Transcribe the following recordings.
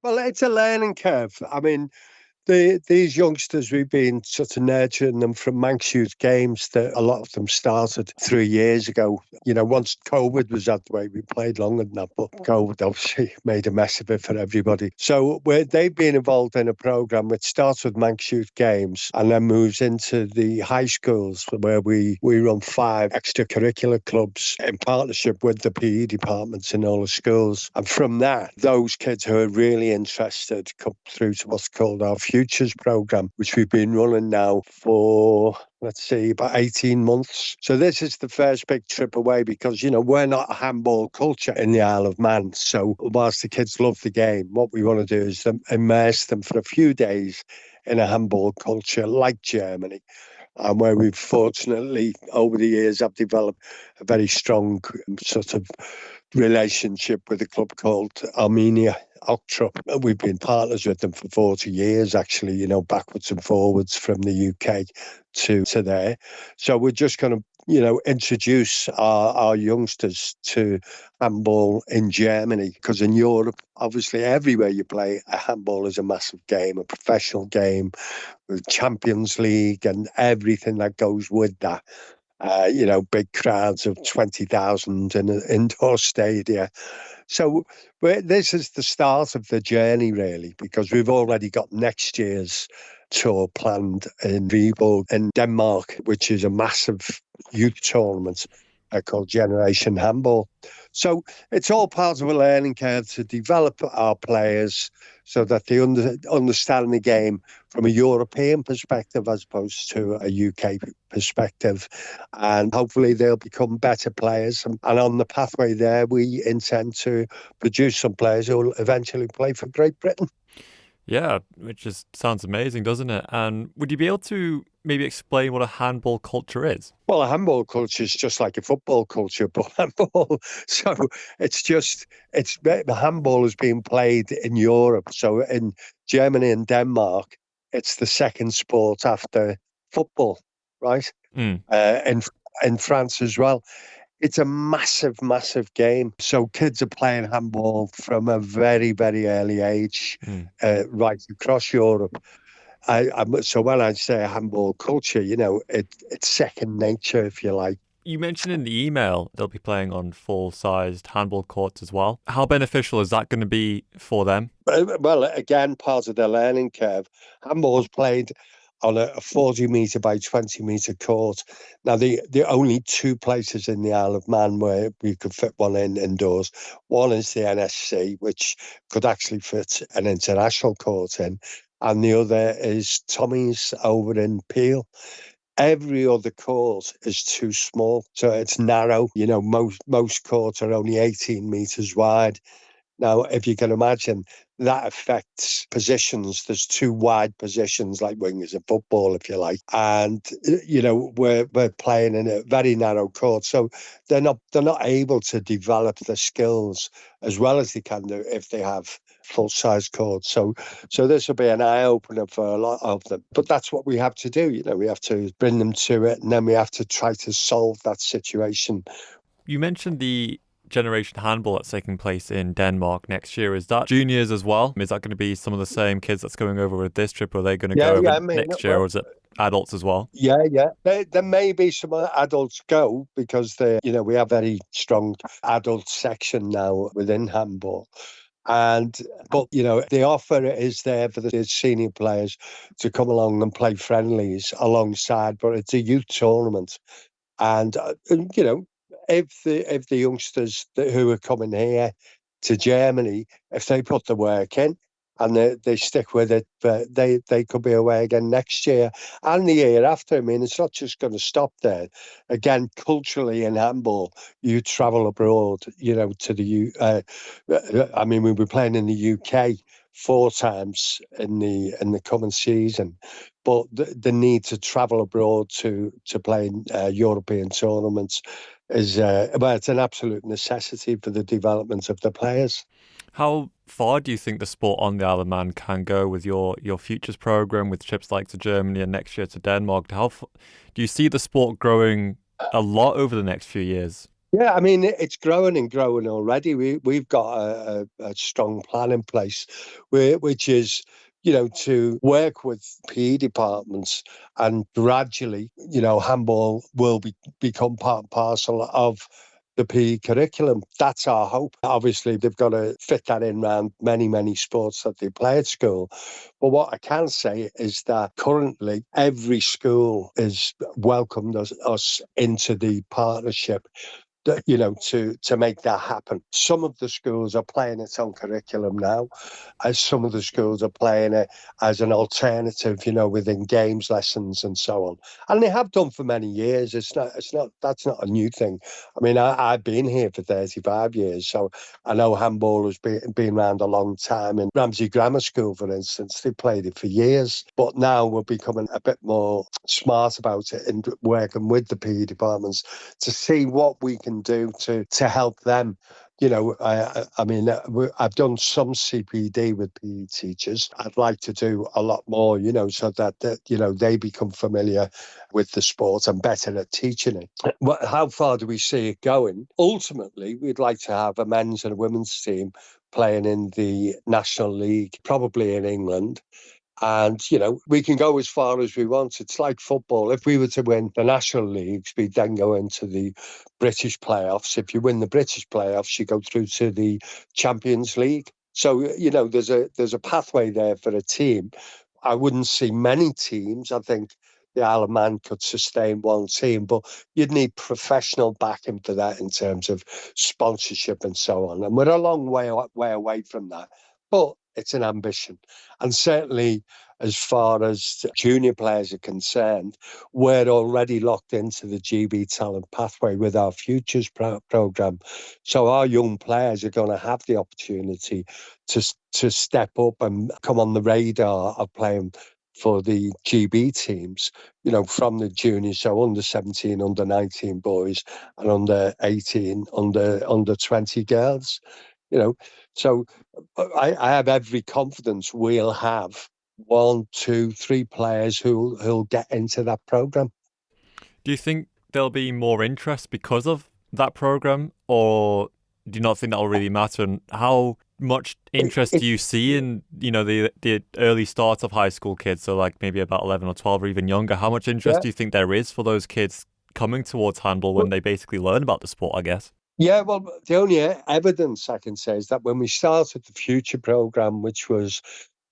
Well, it's a learning curve. I mean, these youngsters, we've been sort of nurturing them from Manx Youth Games that a lot of them started 3 years ago. Once COVID was out the way, we played longer than that, but COVID obviously made a mess of it for everybody. So they've been involved in a programme which starts with Manx Youth Games and then moves into the high schools where we run 5 extracurricular clubs in partnership with the PE departments in all the schools. And from that, those kids who are really interested come through to what's called our Futures program, which we've been running now for, let's see, about 18 months. So this is the first big trip away because, we're not a handball culture in the Isle of Man. So whilst the kids love the game, what we want to do is immerse them for a few days in a handball culture like Germany, and where we've fortunately, over the years, have developed a very strong sort of relationship with a club called Armenia, Ochtrup. We've been partners with them for 40 years, actually, backwards and forwards from the UK to there. So we're just going to, introduce our youngsters to handball in Germany, because in Europe, obviously, everywhere you play, a handball is a massive game, a professional game with Champions League and everything that goes with that. Big crowds of 20,000 in an indoor stadia. So this is the start of the journey, really, because we've already got next year's tour planned in Viborg in Denmark, which is a massive youth tournament called Generation Handball. So it's all part of a learning curve to develop our players so that they understand the game from a European perspective as opposed to a UK perspective. And hopefully they'll become better players. And on the pathway there, we intend to produce some players who will eventually play for Great Britain. Yeah, which just sounds amazing, doesn't it? And would you be able to maybe explain what a handball culture is? Well, a handball culture is just like a football culture, but handball. So the handball is being played in Europe. So in Germany and Denmark, it's the second sport after football, right? Mm. In France as well. It's a massive, massive game. So kids are playing handball from a very, very early age, Mm. right across Europe. So when I say handball culture, it's second nature, if you like. You mentioned in the email they'll be playing on full-sized handball courts as well. How beneficial is that going to be for them? Well, again, part of the learning curve. Handball is played on a 40 metre by 20 metre court. Now, the only 2 places in the Isle of Man where we could fit one in indoors. One is the NSC, which could actually fit an international court in, and the other is Tommy's over in Peel. Every other court is too small, so it's narrow. Most courts are only 18 metres wide. Now, if you can imagine, that affects positions. There's 2 wide positions like wingers in football, if you like. And, we're playing in a very narrow court. So they're not able to develop the skills as well as they can do if they have full-size courts. So this will be an eye-opener for a lot of them. But that's what we have to do. We have to bring them to it, and then we have to try to solve that situation. You mentioned the Generation Handball that's taking place in Denmark next year. Is that juniors as well? Is that going to be some of the same kids that's going over with this trip, or are they going to Yeah, go over yeah. I mean, next year, well, or is it adults as well? yeah, yeah. There may be some adults go because we have very strong adult section now within handball. But the offer is there for the senior players to come along and play friendlies alongside, but it's a youth tournament. And if the youngsters who are coming here to Germany, if they put the work in and they stick with it, but they could be away again next year and the year after. I mean, it's not just going to stop there. Again, culturally in handball, you travel abroad, to the I mean, we'll be playing in the UK 4 times in the coming season, but the need to travel abroad to play in European tournaments is it's an absolute necessity for the development of the players. How far do you think the sport on the Isle of Man can go with your futures program, with trips like to Germany and next year to Denmark? Do you see the sport growing a lot over the next few years? Yeah, I mean, it's growing and growing already. We've got a strong plan in place, which is, to work with PE departments, and gradually, handball will become part and parcel of the PE curriculum. That's our hope. Obviously, they've got to fit that in around many, many sports that they play at school. But what I can say is that currently every school has welcomed us into the partnership, to make that happen. Some of the schools are playing its own curriculum now, as some of the schools are playing it as an alternative, within games lessons and so on. And they have done for many years. That's not a new thing. I mean, I've been here for 35 years, so I know handball has been around a long time. In Ramsey Grammar School, for instance, they played it for years. But now we're becoming a bit more smart about it and working with the PE departments to see what we can do to help them. I mean, I've done some CPD with PE teachers. I'd like to do a lot more, so that they become familiar with the sport and better at teaching it. How far do we see it going? Ultimately, we'd like to have a men's and a women's team playing in the National League, probably in England. And, we can go as far as we want. It's like football. If we were to win the National Leagues, we'd then go into the British playoffs. If you win the British playoffs, you go through to the Champions League. So, there's a pathway there for a team. I wouldn't see many teams. I think the Isle of Man could sustain one team, but you'd need professional backing for that in terms of sponsorship and so on. And we're a long way away from that. But it's an ambition. And certainly, as far as junior players are concerned, we're already locked into the GB talent pathway with our futures program. So our young players are going to have the opportunity to step up and come on the radar of playing for the GB teams, from the juniors, so under 17, under 19 boys, and under 18, under 20 girls. So I have every confidence we'll have one, two, three players who'll get into that program. Do you think there'll be more interest because of that program, or do you not think that'll really matter? And how much interest do you see in, the early start of high school kids, so like maybe about 11 or 12 or even younger? How much interest do you think there is for those kids coming towards handball when they basically learn about the sport, I guess? Yeah, well, the only evidence I can say is that when we started the Future program, which was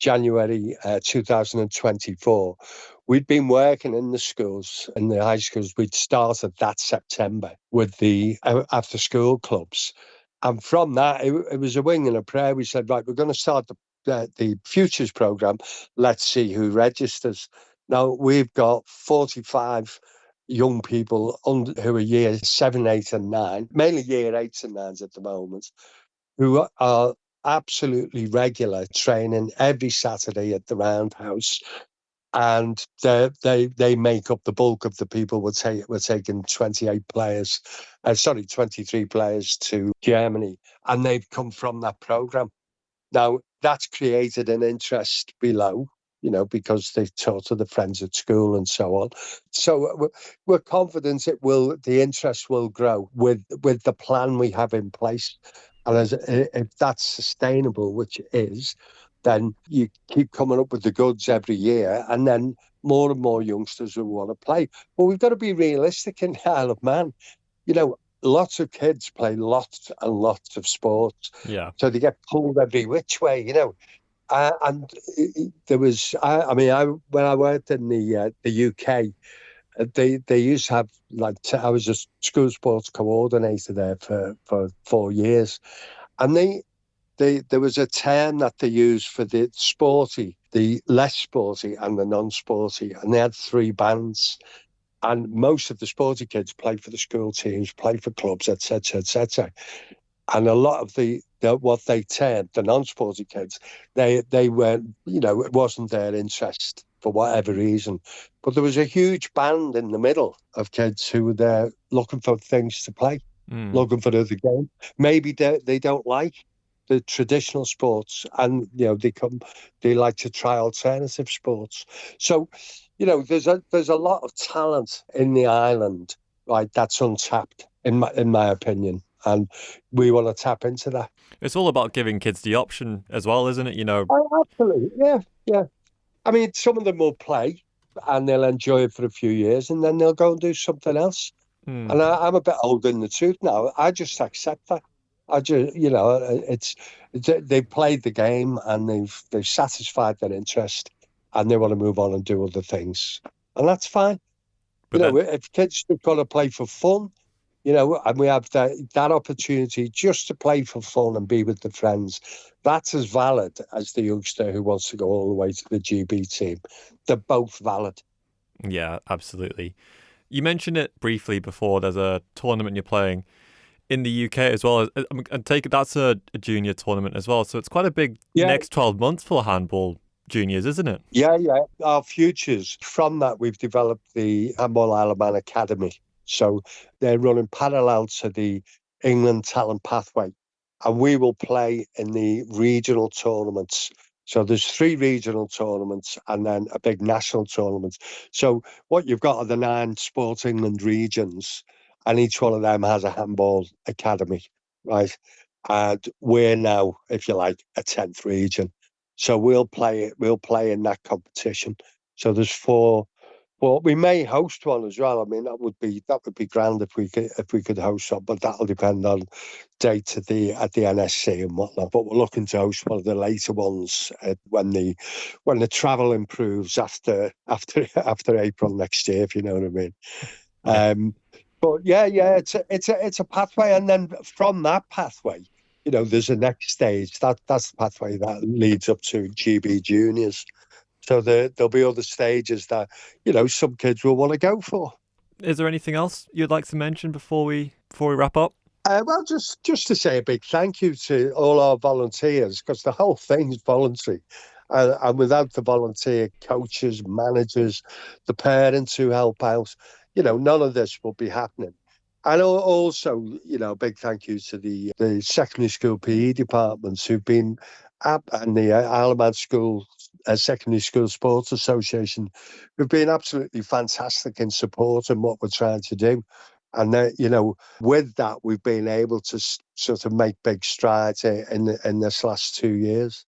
January 2024, we'd been working in the schools, in the high schools. We'd started that September with the after school clubs. And from that, it was a wing and a prayer. We said, right, we're going to start the Futures program. Let's see who registers. Now, we've got 45 young people who are year 7, 8 and 9, mainly year 8s and 9s at the moment, who are absolutely regular, training every Saturday at the Roundhouse. And they make up the bulk of the people. We're taking 28 players, 23 players to Germany, and they've come from that program. Now, that's created an interest below, because they've taught to the friends at school and so on. So we're confident the interest will grow with the plan we have in place. And if that's sustainable, which it is, then you keep coming up with the goods every year, and then more and more youngsters will want to play. But we've got to be realistic in the Isle of Man. Lots of kids play lots and lots of sports. Yeah. So they get pulled every which way. And there was, I mean, when I worked in the UK, they used to have I was a school sports coordinator there for 4 years, and there was a term that they used for the sporty, the less sporty, and the non-sporty, and they had 3 bands. And most of the sporty kids play for the school teams, play for clubs, etc., etc. And a lot of what they termed the non-sporty kids, they weren't, it wasn't their interest for whatever reason. But there was a huge band in the middle of kids who were there looking for things to play, looking for other games. Maybe they don't like the traditional sports, and they like to try alternative sports. So, there's a lot of talent in the island, right? That's untapped. in my opinion. And we want to tap into that. It's all about giving kids the option as well, isn't it? Oh, absolutely. Yeah. I mean, some of them will play and they'll enjoy it for a few years and then they'll go and do something else. And I'm a bit older in the tooth now. I just accept that. I just, they've played the game and they've satisfied their interest and they want to move on and do other things. And that's fine. But if kids have got to play for fun, and we have that opportunity just to play for fun and be with the friends, that's as valid as the youngster who wants to go all the way to the GB team. They're both valid. Yeah, absolutely. You mentioned it briefly before. There's a tournament you're playing in the UK as well. And take it that's a junior tournament as well. So it's quite a big next 12 months for handball juniors, isn't it? Yeah. Our futures. From that, we've developed the Handball Isle of Man Academy. So they're running parallel to the England Talent Pathway. And we will play in the regional tournaments. So there's 3 regional tournaments and then a big national tournament. So what you've got are the 9 Sports England regions, and each one of them has a handball academy, right? And we're now, if you like, a 10th region. So we'll play in that competition. So there's 4. Well, we may host one as well. I mean, that would be grand if we could host one, but that'll depend on date at the NSC and whatnot. But we're looking to host one of the later ones when the travel improves after April next year, if you know what I mean. Yeah. But it's a pathway, and then from that pathway, there's a next stage. That's the pathway that leads up to GB juniors. So there'll be other stages that, some kids will want to go for. Is there anything else you'd like to mention before we wrap up? Well, just to say a big thank you to all our volunteers, because the whole thing's voluntary. And without the volunteer coaches, managers, the parents who help out, none of this will be happening. And also, a big thank you to the secondary school PE departments who've been and the Isle of Man School Secondary School Sports Association, who've been absolutely fantastic in supporting what we're trying to do. And with that, we've been able to sort of make big strides in this last 2 years.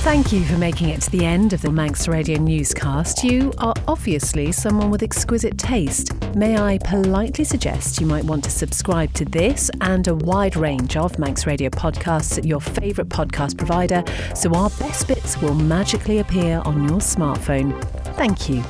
Thank you for making it to the end of the Manx Radio newscast. You are obviously someone with exquisite taste. May I politely suggest you might want to subscribe to this and a wide range of Manx Radio podcasts at your favourite podcast provider, so our best bits will magically appear on your smartphone. Thank you.